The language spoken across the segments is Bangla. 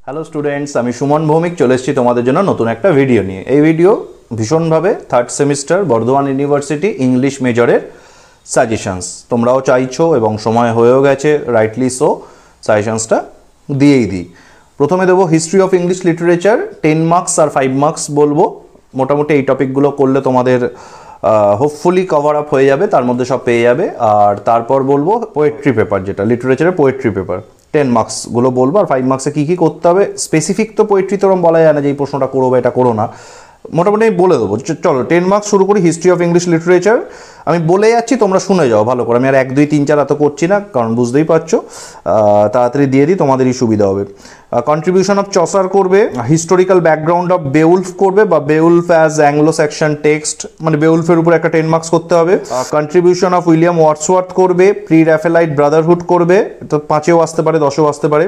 হ্যালো স্টুডেন্টস, আমি সুমন ভৌমিক চলে এসেছি তোমাদের জন্য নতুন একটা ভিডিও নিয়ে। এই ভিডিও ভীষণভাবে third semester Bardhaman university English মেজরের সাজেশনস। তোমরাও চাইছো এবং সময় হয়েও গেছে, রাইটলি সো, সাজেশনসটা দিয়েই দিই। প্রথমে দেবো history of English literature, 10 marks আর 5 মার্কস বলবো। মোটামুটি এই টপিকগুলো করলে তোমাদের হোপফুলি কভার আপ হয়ে যাবে, তার মধ্যে সব পেয়ে যাবে। আর তারপর বলবো পোয়েট্রি পেপার, যেটা লিটারেচারের পোয়েট্রি পেপার, 10 মার্কসগুলো বলবো। আর 5 মার্কসে কী কী করতে হবে স্পেসিফিক তো পোয়েট্রি তোরম বলা যায় না যে এই প্রশ্নটা করো বা এটা করো না, মোটামুটি আমি বলে দেবো। চলো 10 মার্কস শুরু করি। হিস্ট্রি অফ ইংলিশ লিটারেচার আমি বলে যাচ্ছি, তোমরা শুনে যাও ভালো করে। আমি আর 1, 2, 3, 4 এত করছি না, কারণ বুঝতেই পারছো, তাড়াতাড়ি দিয়ে দিই, তোমাদেরই সুবিধা হবে। কন্ট্রিবিউশন অফ চসার করবে, হিস্টোরিক্যাল ব্যাকগ্রাউন্ড অফ বেউলফ করবে, বা বেউলফ অ্যাজ অ্যাংলো স্যাকশন টেক্সট, মানে বেউলফের উপর একটা 10 মার্কস করতে হবে। কন্ট্রিবিউশন অফ উইলিয়াম ওয়ার্ডসওয়ার্থ করবে, প্রি র্যাফেলাইট ব্রাদারহুড করবে, তো 5এও আসতে পারে, 10এও আসতে পারে।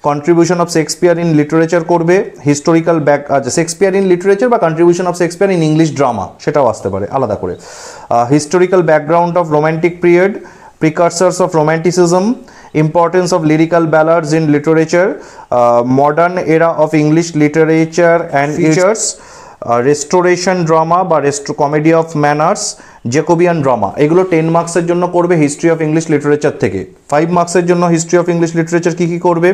Contribution of Shakespeare in literature করবে, হিস্টোরিক্যাল আচ্ছা শেক্সপিয়ার ইন লিটারেচার বা contribution of Shakespeare in English drama, সেটাও আসতে পারে আলাদা করে। Historical background of romantic period, precursors of romanticism, importance of lyrical ballads in literature, modern era of English literature and features, restoration drama বা comedy of manners, Jacobean drama, এগুলো 10 মার্কসের জন্য করবে হিস্ট্রি অফ ইংলিশ লিটারেচার থেকে। 5 মার্কসের জন্য হিস্ট্রি অফ ইংলিশ লিটারেচার কী কী করবে,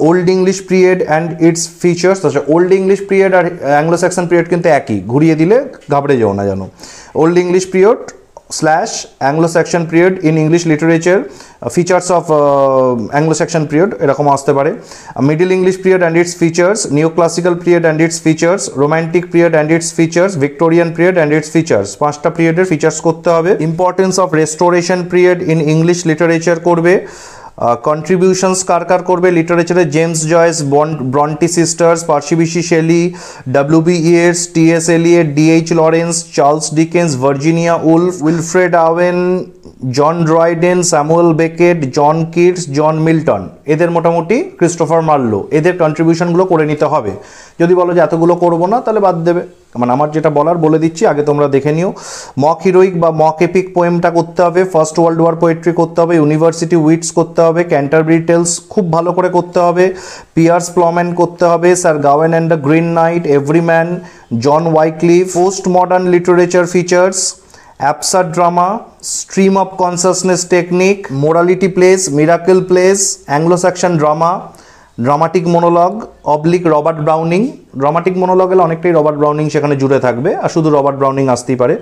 old English period and it's features. আচ্ছা, ওল্ড ইংলিশ পিরিয়ড আর অ্যাংলো স্যাক্সন পিরিয়ড কিন্তু একই, ঘুরিয়ে দিলে ঘাবড়ে যাও না জানো। Old English period / Anglo-Saxon period in English literature, features of Anglo-Saxon period এরকম আসতে পারে। Middle English period and its features, Neoclassical period and its features, Romantic period and its features, Victorian period and its features, 5টা পিরিয়ডের ফিচার্স করতে হবে। Importance of Restoration period in English literature করবে। কন্ট্রিবিউশনস কার কার করবে লিটারেচারে, James Joyce, Bronte sisters, Percy Bysshe Shelley, W.B. Yeats, T.S. Eliot, D.H. Lawrence, Charles Dickens, Virginia Woolf, Wilfred Owen, John Dryden, Samuel Beckett, John Keats, John Milton, এদের মোটামুটি ক্রিস্টোফার মার্লো, এদের কন্ট্রিবিউশনগুলো করে নিতে হবে। যদি বলো যে এতগুলো করবো না, তাহলে বাদ দেবে। মানে আমার যেটা বলার বলে দিচ্ছি, আগে তোমরা দেখে নিও। মক হিরোইক বা মক এপিক পোয়েমটা করতে হবে, ফার্স্ট ওয়ার্ল্ড ওয়ার পোয়েট্রি করতে হবে, ইউনিভার্সিটি উইটস করতে হবে, ক্যান্টারবারি টেলস খুব ভালো করে করতে হবে, পিয়ার্স প্লম্যান করতে হবে, Sir Gawain and the Green Knight, Everyman, John Wycliffe, post modern literature features, absurd drama, stream of consciousness technique, morality plays, miracle plays, Anglo Saxon drama, dramatic monologue oblique Robert Browning. Dramatic monologue এলে অনেকটাই রবার্ট ব্রাউনিং সেখানে জুড়ে থাকবে, আর শুধু রবার্ট ব্রাউনিং আসতেই পারে।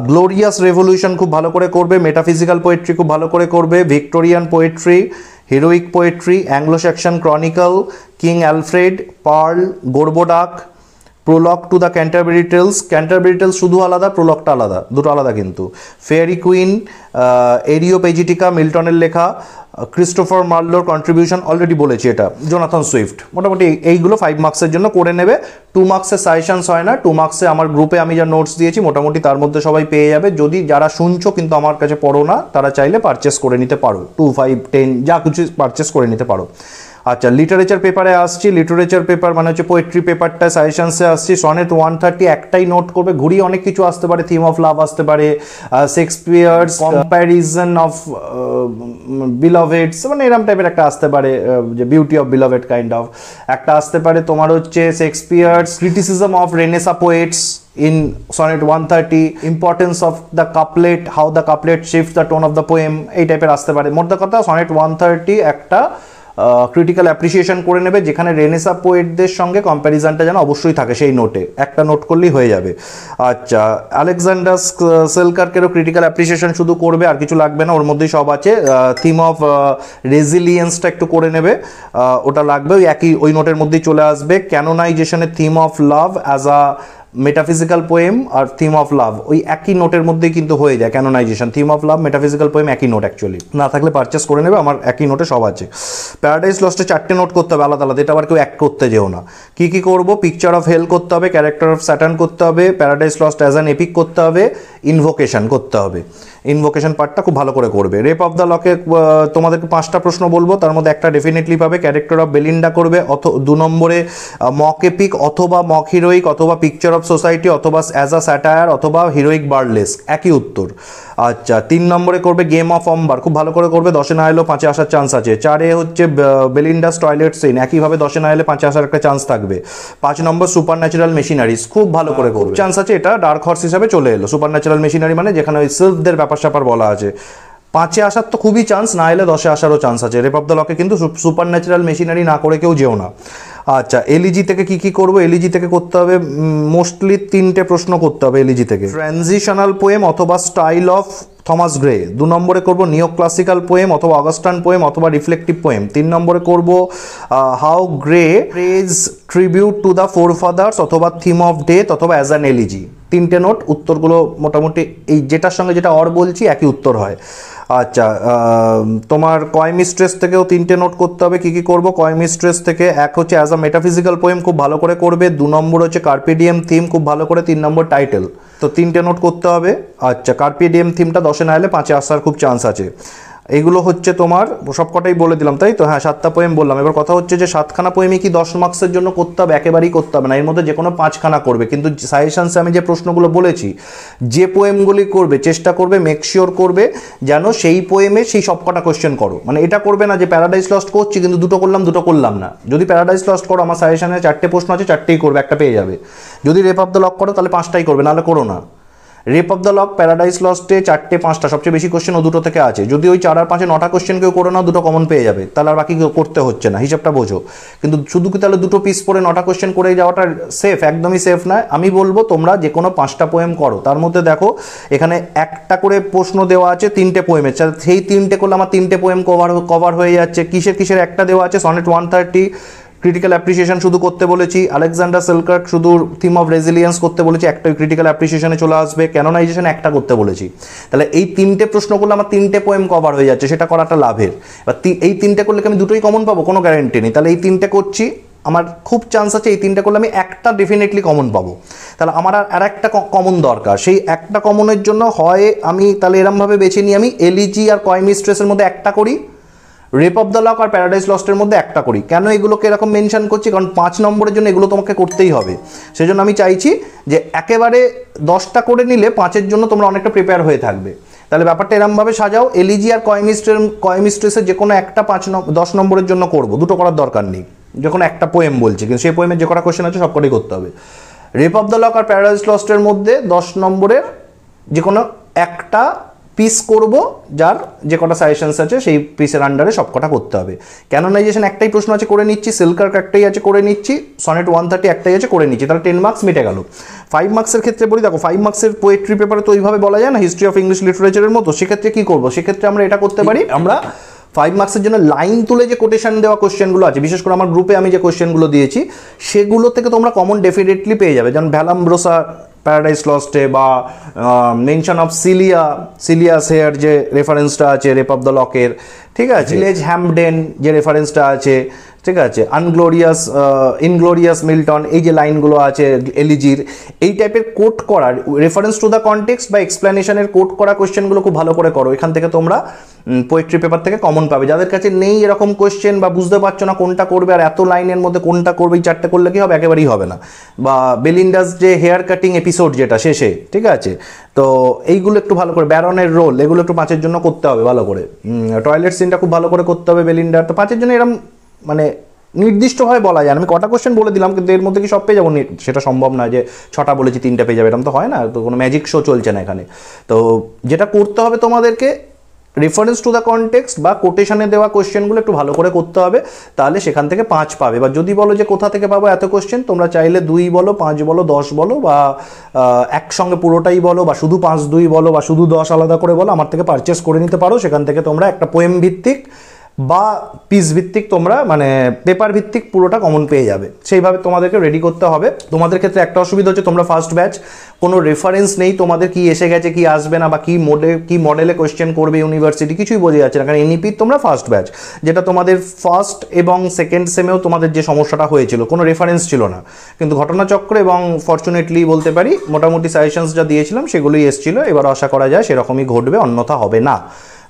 গ্লোরিয়াস রেভলিউশন খুব ভালো করে করবে, মেটাফিজিক্যাল পোয়েট্রি খুব ভালো করে করবে, Victorian poetry, heroic poetry, Anglo Saxon chronicle, King Alfred, Pearl, Gorboduc, prologue to the Canterbury Tales. Canterbury Tales শুধু আলাদা, প্রোলগটা আলাদা, দুটো আলাদা কিন্তু। ফেয়ারি কুইন, এরিওপেজিটিকা মিল্টনের লেখা, ক্রিস্টোফার মার্লোর কন্ট্রিবিউশন অলরেডি বলেছি এটা, জোনাথন সুইফট। মোটামুটি এইগুলো 5 মার্কসের জন্য করে নেবে। 2 মার্কসের সাজেশনস হয় না, 2 মার্কসে আমার গ্রুপে আমি যা নোটস দিয়েছি মোটামুটি তার মধ্যে সবাই পেয়ে যাবে। যদি যারা শুনছো কিন্তু আমার কাছে পড়ো না, তারা চাইলে পারচেস করে নিতে পারো, 2, 5, 10 যা কিছু পারচেস করে নিতে পারো। আচ্ছা, লিটারেচার পেপারে আসছি। লিটারেচার পেপার মানে হচ্ছে পোয়েট্রি পেপারটা সাজেশনসে আসছি। সনেট 130 একটাই নোট করবে, ঘুরিয়ে অনেক কিছু আসতে পারে, থিম অফ লাভ আসতে পারে, শেক্সপিয়ার্স কম্প্যারিজন অফ বিলভেডস, মানে এরম টাইপের একটা আসতে পারে, যে beauty of beloved kind of একটা আসতে পারে। তোমার হচ্ছে Shakespeare's criticism of renaissance poets in sonnet 130, importance of the couplet, how the couplet shifts the tone of the poem, এই টাইপের আসতে পারে। মোট কথা সনেট 130 একটা ক্রিটিক্যাল অ্যাপ্রিসিয়েশন করে নেবে, যেখানে রেনেসা পোয়েটদের সঙ্গে কম্প্যারিজনটা যেন অবশ্যই থাকে সেই নোটে, একটা নোট করলেই হয়ে যাবে। আচ্ছা, আলেকজান্ডার সেলকার্কেরও ক্রিটিক্যাল অ্যাপ্রিসিয়েশন শুধু করবে, আর কিছু লাগবে না, ওর মধ্যেই সব আছে। থিম অফ রেজিলিয়েন্সটা একটু করে নেবে, ওটা লাগবে, ওই একই ওই নোটের মধ্যেই চলে আসবে। ক্যানোনাইজেশনের theme of love as a metaphysical poem আর থিম অফ লাভ ওই একই নোটের মধ্যেই কিন্তু হয়ে যায়। ক্যানোনাইজেশন, theme of love, metaphysical poem একই নোট, অ্যাকচুয়ালি না থাকলে পারচেস করে নেবে, আমার একই নোটে সব আছে। প্যারাডাইস লস্টে 4টে নোট করতে হবে আলাদা আলাদা, এটা আবার কেউ এক করতে যেও না। কী কী করবো, পিকচার অফ হেল করতে হবে, ক্যারেক্টার অফ স্যাটার্ন করতে হবে, paradise lost as an epic করতে হবে, ইনভোকেশন করতে হবে। ইনভোকেশন পার্টটা খুব ভালো করে করবে। রেপ অফ দ্য লকে তোমাদেরকে 5টা প্রশ্ন বলবো, তার মধ্যে একটা ডেফিনেটলি পাবে। ক্যারেক্টার অফ বেলিন্ডা করবে, 2 নম্বরে মক এপিক অথবা মক হিরোইক অথবা পিকচার অফ সোসাইটি অথবা অ্যাজ আ স্যাটায়ার অথবা হিরোইক বার্লেস্ক, একই উত্তর। আচ্ছা 3 নম্বরে করবে গেম অফ অম্বার, খুব ভালো করে করবে, 10-এ না এলেও 5-এ আসার চান্স আছে। 4-এ হচ্ছে বেলিন্ডাস টয়লেট সিন, একইভাবে 10-এ না এলে 5-এ আসার একটা চান্স থাকবে। 5 নম্বর সুপার ন্যাচারাল মেশিনারিজ, খুব ভালো করে করবে, চান্স আছে, এটা ডার্ক হর্স হিসাবে চলে এলো। সুপার ন্যাচারাল মেশিনারি মানে যেখানে ওই সিলভদের ব্যাপার স্যাপার বলা আছে, 5-এ আসার তো খুবই চান্স, না এলে 10-এ আসারও চান্স আছে। রেপ অফ দ্য লকে কিন্তু সুপার ন্যাচারাল মেশিনারি না করে কেউ যেও না। আচ্ছা এলইজি থেকে কি করবো, এলইজি থেকে করতে হবে মোস্টলি 3টে প্রশ্ন করতে হবে এলইজি থেকে। ট্রানজিশনাল পোয়েম অথবা স্টাইল অফ থমাস গ্রে। 2 নম্বরে করব নিও ক্লাসিক্যাল পোয়েম অথবা অগাস্টান পোয়েম অথবা রিফ্লেক্টিভ পোয়েম। 3 নম্বরে করব how Gray praise tribute to the forefathers অথবা থিম অফ ডেথ অথবা অ্যাজ অ্যান এলিজি। 3টে নোট, উত্তরগুলো মোটামুটি এই যেটার সঙ্গে যেটা বলছি একই উত্তর হয়। আচ্ছা তোমার কয়মিস্ট্রেস থেকেও 3টে নোট করতে হবে। কি করব কয়মিস্ট্রেস থেকে? এক হচ্ছে অ্যাজ আ মেটাফিজিক্যাল পোয়েম, খুব ভালো করে করবে। 2 নম্বর হচ্ছে কার্পেডিয়াম থিম, খুব ভালো করে। 3 নম্বর টাইটেল। তো 3টে নোট করতে হবে। আচ্ছা কার্পেডিয়াম থিমটা 10-এ না এলে 5-এ আসার খুব চান্স আছে। এইগুলো হচ্ছে তোমার সবকটাই বলে দিলাম, তাই তো? হ্যাঁ 7টা পোয়েম বললাম। এবার কথা হচ্ছে যে 7খানা পোয়েমই কি 10 মার্কসের জন্য করতে হবে? একেবারেই করতে হবে না, এর মধ্যে যে কোনো 5খানা করবে। কিন্তু সাজেশনসে আমি যে প্রশ্নগুলো বলেছি, যে পোয়েমগুলি করবে চেষ্টা করবে, মেকশিওর করবে যেন সেই পোয়েমে সেই সবকটা কোয়েশ্চেন করো। মানে এটা করবে না যে প্যারাডাইস লস্ট করছি কিন্তু 2টো করলাম না। যদি প্যারাডাইস লস্ট করো, আমার সাজেশনে 4টে প্রশ্ন আছে, 4টেই করবে, একটা পেয়ে যাবে। যদি রেপ অফ দ্য লক করো তাহলে 5টাই করবে, নাহলে করো না। Rape of the lock, paradise লস্টে 4টে 5টা, সবচেয়ে বেশি কোশ্চেন ও 2টো থেকে আছে। যদি ওই 4 আর 5-এ 9টা কোশ্চেন কেউ করে নাও, 2টো কমন পেয়ে যাবে, তাহলে আর বাকি করতে হচ্ছে না, হিসাবটা বোঝো। কিন্তু শুধু কি তাহলে 2টো পিস পরে 9টা কোশ্চেন করে যাওয়াটা সেফ? একদমই সেফ নয়। আমি বলবো তোমরা যে কোনো 5টা পোয়েম করো, তার মধ্যে দেখো এখানে একটা করে প্রশ্ন দেওয়া আছে 3টে পোয়েমের, সেই 3টে করলে আমার 3টে পোয়েম কভার হয়ে যাচ্ছে। কিসের একটা দেওয়া আছে সনেট 130 ক্রিটিক্যাল অ্যাপ্রিসিয়েশন শুধু করতে বলেছি। আলেকজান্ডার সেলকার্ক শুধু থিম অফ রেজিলিয়েন্স করতে বলেছি, একটা ক্রিটিক্যাল অ্যাপ্রিসিয়েশনে চলে আসবে। ক্যানোনাইজেশন একটা করতে বলেছি। তাহলে এই 3টে প্রশ্ন করলে আমার 3টে পোয়েম কভার হয়ে যাচ্ছে, সেটা করাটা লাভের। এবার এই 3টে করলে কি আমি 2টোই কমন পাবো? কোনো গ্যারেন্টি নেই। তাহলে এই 3টে করছি, আমার খুব চান্স আছে এই 3টে করলে আমি একটা ডেফিনেটলি কমন পাবো। তাহলে আমার আর একটা কমন দরকার। সেই একটা কমনের জন্য হয় আমি তাহলে এরমভাবে বেছে নিই, আমি এলইজি আর কয়মিস্ট্রেসের মধ্যে একটা করি, রেপ অফ দ্য লক আর প্যারাডাইস লস্টের মধ্যে একটা করি। কেন এগুলোকে এরকম মেনশন করছি? কারণ 5 নম্বরের জন্য এগুলো তোমাকে করতেই হবে। সেই জন্য আমি চাইছি যে একেবারে 10টা করে নিলে 5-এর জন্য তোমরা অনেকটা প্রিপেয়ার হয়ে থাকবে। তাহলে ব্যাপারটা এরমভাবে সাজাও, এলইজি আর কয়মিস্ট্রেসের যে কোনো একটা 10 নম্বরের জন্য করবো, 2টো করার দরকার নেই। যে কোনো একটা পোয়েম বলছি, কিন্তু সেই পোয়েমের যে কটা কোয়েশ্চেন আছে সবকটাই করতে হবে। রেপ অফ দ্য লক আর প্যারাডাইস লস্টের মধ্যে 10 নম্বরের যে কোনো একটা পিস করব, যার যে কটা সাজেশনস আছে সেই পিসের আন্ডারে সবকটা করতে হবে। ক্যানোনাইজেশন একটাই প্রশ্ন আছে, করে নিচ্ছি। সিলকার্ক একটাই আছে, করে নিচ্ছি। সনেট 130 একটাই আছে, করে নিচ্ছি। তাহলে 10 মার্কস মিটে গেল। 5 মার্কসের ক্ষেত্রে বলি, দেখো 5 মার্কসের পোয়েট্রি পেপারে তো ওইভাবে বলা যায় না হিস্ট্রি অফ ইংলিশ লিটারেচারের মতো। সেক্ষেত্রে কী করবো? সেক্ষেত্রে আমরা এটা করতে পারি, আমরা 5 মার্কসের জন্য লাইন তুলে যে কোটেশন দেওয়া কোশ্চেনগুলো আছে, বিশেষ করে আমার গ্রুপে আমি যে কোশ্চেনগুলো দিয়েছি সেগুলো থেকে তোমরা কমন ডেফিনেটলি পেয়ে যাবে। যেমন ভ্যালাম্ব্রোসা প্যারাডাইস লস্টে, বা মেনশন অফ সিলিয়াস হেয়ার যে রেফারেন্সটা আছে রেপ অফ দ্য লকের, ঠিক আছে। ভিলেজ হ্যামডেন যে রেফারেন্সটা আছে, ঠিক আছে। ইনগ্লোরিয়াস মিল্টন, এই যে লাইনগুলো আছে এলিজির, এই টাইপের কোট করার রেফারেন্স টু দ্য কনটেক্সট বা এক্সপ্লেনেশনের কোট করা কোয়েশ্চেনগুলো খুব ভালো করে করো। এখান থেকে তোমরা পোয়েট্রি পেপার থেকে কমন পাবে। যাদের কাছে নেই এরকম কোয়েশ্চেন বা বুঝতে পারছো না কোনটা করবে আর এত লাইনের মধ্যে কোনটা করবে, এই 4টে করলে কি হবে? একেবারেই হবে না। বা বেলিন্ডাস যে হেয়ার কাটিং এপিসোড যেটা শেষে, ঠিক আছে, তো এইগুলো একটু ভালো করে, ব্যারনের রোল, এগুলো একটু 5-এর জন্য করতে হবে ভালো করে। টয়লেট সিনটা খুব ভালো করে করতে হবে বেলিন্ডার। তো 5-এর জন্য এরকম মানে নির্দিষ্টভাবে বলা যায়। আমি কটা কোশ্চেন বলে দিলাম, কিন্তু এর মধ্যে কি সব পেয়ে যাবো? সেটা সম্ভব না যে 6টা বলেছি 3টে পেয়ে যাবে, এরকম তো হয় না। তো কোনো ম্যাজিক শো চলছে না এখানে। তো যেটা করতে হবে তোমাদেরকে, রেফারেন্স টু দ্য কনটেক্সট বা কোটেশনে দেওয়া কোশ্চেনগুলো একটু ভালো করে করতে হবে, তাহলে সেখান থেকে 5 পাবে। বা যদি বলো যে কোথা থেকে পাবো এত কোশ্চেন, তোমরা চাইলে 2 বলো, 5 বলো, 10 বলো, বা একসঙ্গে পুরোটাই বলো, বা শুধু 5-2 বলো, বা শুধু 10 আলাদা করে বলো, আমার থেকে পারচেস করে নিতে পারো। সেখান থেকে তোমরা একটা পোয়েম ভিত্তিক বা পিস ভিত্তিক, তোমরা মানে পেপার ভিত্তিক পুরোটা কমন পেয়ে যাবে। সেইভাবে তোমাদেরকে রেডি করতে হবে। তোমাদের ক্ষেত্রে একটা অসুবিধা হচ্ছে, তোমরা ফার্স্ট ব্যাচ, কোনো রেফারেন্স নেই তোমাদের, কি এসে গেছে কি আসবে না, বা কি মডেলে কোয়েশ্চেন করবে ইউনিভার্সিটি, কিছুই বোঝা যাচ্ছে না। কারণ এনইপি তোমরা ফার্স্ট ব্যাচ, যেটা তোমাদের ফার্স্ট এবং সেকেন্ড সেমেও তোমাদের যে সমস্যাটা হয়েছিল, কোনো রেফারেন্স ছিল না। কিন্তু ঘটনাচক্র এবং ফর্চুনেটলি বলতে পারি মোটামুটি সাজেশনস যা দিয়েছিলাম সেগুলোই এসেছিলো। এবার আশা করা যায় সেরকমই ঘটবে, অন্যথা হবে না।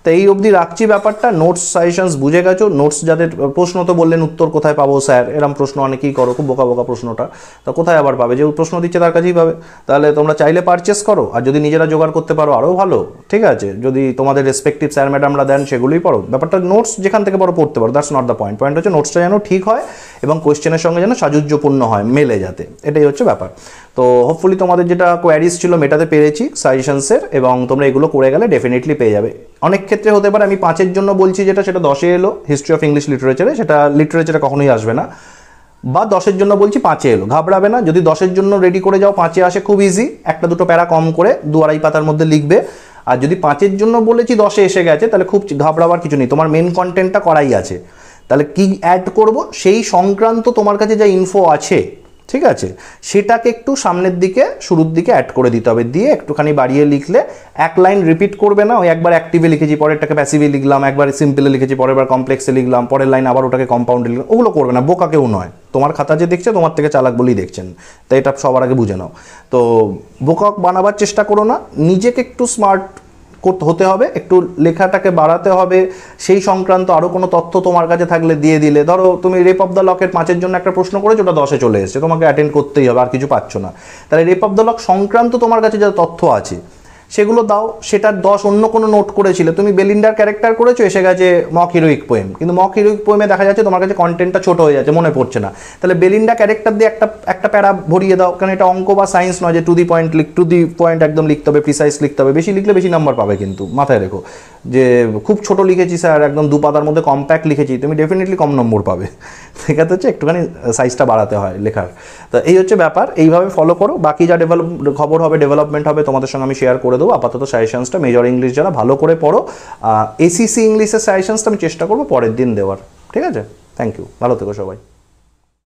তো এই অবধি রাখছি ব্যাপারটা। নোটস সাজেশনস বুঝে গেছো। নোটস যাদের প্রশ্ন তো বললেন উত্তর কোথায় পাবো স্যার, এরম প্রশ্ন অনেকেই করো, খুব বোকা বোকা প্রশ্নটা, তো কোথায় আবার পাবে, যে প্রশ্ন দিচ্ছে তার কাছেই পাবে। তাহলে তোমরা চাইলে পারচেস করো, আর যদি নিজেরা জোগাড় করতে পারো আরও ভালো, ঠিক আছে। যদি তোমাদের রেসপেক্টিভ স্যার ম্যাডামরা দেন সেগুলোই পড়ো, ব্যাপারটা নোটস যেখান থেকে পড়ো পড়তে পারো, that's not the point. Point হচ্ছে নোটসটা যেন ঠিক হয় এবং কোয়েশ্চেনের সঙ্গে যেন সাযুজ্যপূর্ণ হয়, মেলে যাতে, এটাই হচ্ছে ব্যাপার। তো হোপফুলি তোমাদের যেটা কোয়ারিজ ছিল মেটাতে পেরেছি সাজেশনসের, এবং তোমরা এগুলো করে গেলে ডেফিনেটলি পেয়ে যাবে। অনেক ক্ষেত্রে হতে পারে আমি 5-এর জন্য বলছি যেটা, সেটা 10-এ এলো হিস্ট্রি অফ ইংলিশ লিটারেচারে, সেটা লিটারেচারে কখনোই আসবে না, বা 10-এর জন্য বলছি 5-এ এলো, ঘাবড়াবে না। যদি 10-এর জন্য রেডি করে যাও 5-এ আসে খুব ইজি, একটা দুটো প্যারা কম করে 2-2.5 পাতার মধ্যে লিখবে। আর যদি 5-এর জন্য বলেছি 10-এ এসে গেছে, তাহলে খুব ঘাবড়াবার কিছু নেই, তোমার মেন কন্টেন্টটা করাই আছে। তাহলে কি অ্যাড করব, সেই সংক্রান্ত তোমার কাছে যা ইনফো আছে, ঠিক আছে, সেটাকে একটু সামনের দিকে শুরুর দিকে অ্যাড করে দিতে হবে, দিয়ে একটুখানি বাড়িয়ে লিখলে এক লাইন রিপিট করবে না, ওই একবার অ্যাক্টিভে লিখেছি পরেরটাকে প্যাসিভে লিখলাম, একবার সিম্পলে লিখেছি পরের বার কমপ্লেক্সে লিখলাম, পরের লাইন আবার ওটাকে কম্পাউন্ডে লিখলাম, ওগুলো করবে না। বোকা কেউ নয়, তোমার খাতা যে দেখছে তোমার থেকে চালাক বলেই দেখছেন, তাই এটা সবার আগে বুঝে নাও। তো বোকা বানাবার চেষ্টা করো না, নিজেকে একটু স্মার্ট হতে হবে, একটু লেখাটাকে বাড়াতে হবে, সেই সংক্রান্ত আরও কোনো তথ্য তোমার কাছে থাকলে দিয়ে দিলে। ধরো তুমি রেপ অফ দ্য লকের 5-এর জন্য একটা প্রশ্ন করেছো, ওটা 10-এ চলে এসেছে, তোমাকে অ্যাটেন্ড করতেই হবে, আর কিছু পাচ্ছ না, তাহলে রেপ অফ দ্য লক সংক্রান্ত তোমার কাছে যা তথ্য আছে সেগুলো দাও। সেটার 10 অন্য কোনো নোট করেছিলে, তুমি বেলিন্ডার ক্যারেক্টার করেছো, এসে গেছে মক হিরোইক পোয়েম, কিন্তু মক হিরোইক পোয়েমে দেখা যাচ্ছে তোমার কাছে কন্টেন্টটা ছোট হয়ে যাচ্ছে, মনে পড়ছে না, তাহলে বেলিন্ডা ক্যারেক্টার দিয়ে একটা প্যারা ভরিয়ে দাও, কারণ এটা অঙ্ক বা সায়েন্স নয় যে টু দি পয়েন্ট একদম লিখতে হবে, প্রিসাইজ লিখতে হবে। বেশি লিখলে বেশি নাম্বার পাবে, কিন্তু মাথায় রেখো যে খুব ছোট লিখেছি স্যার, একদম 2 পাতার মধ্যে কম্প্যাক্ট লিখেছি, তুমি ডেফিনেটলি কম নম্বর পাবে। সেক্ষেত্রে হচ্ছে একটুখানি সাইজটা বাড়াতে হয় লেখার। তো এই হচ্ছে ব্যাপার, এইভাবে ফলো করো, বাকি যা খবর হবে, ডেভেলপমেন্ট হবে, তোমাদের সঙ্গে আমি শেয়ার করে দেবো। আপাতত সাজেশনসটা মেজর ইংলিশ যারা ভালো করে পড়ো, এসিসি ইংলিশের সাজেশনসটা আমি চেষ্টা করবো পরের দিন দেওয়ার, ঠিক আছে। থ্যাংক ইউ, ভালো থেকো সবাই।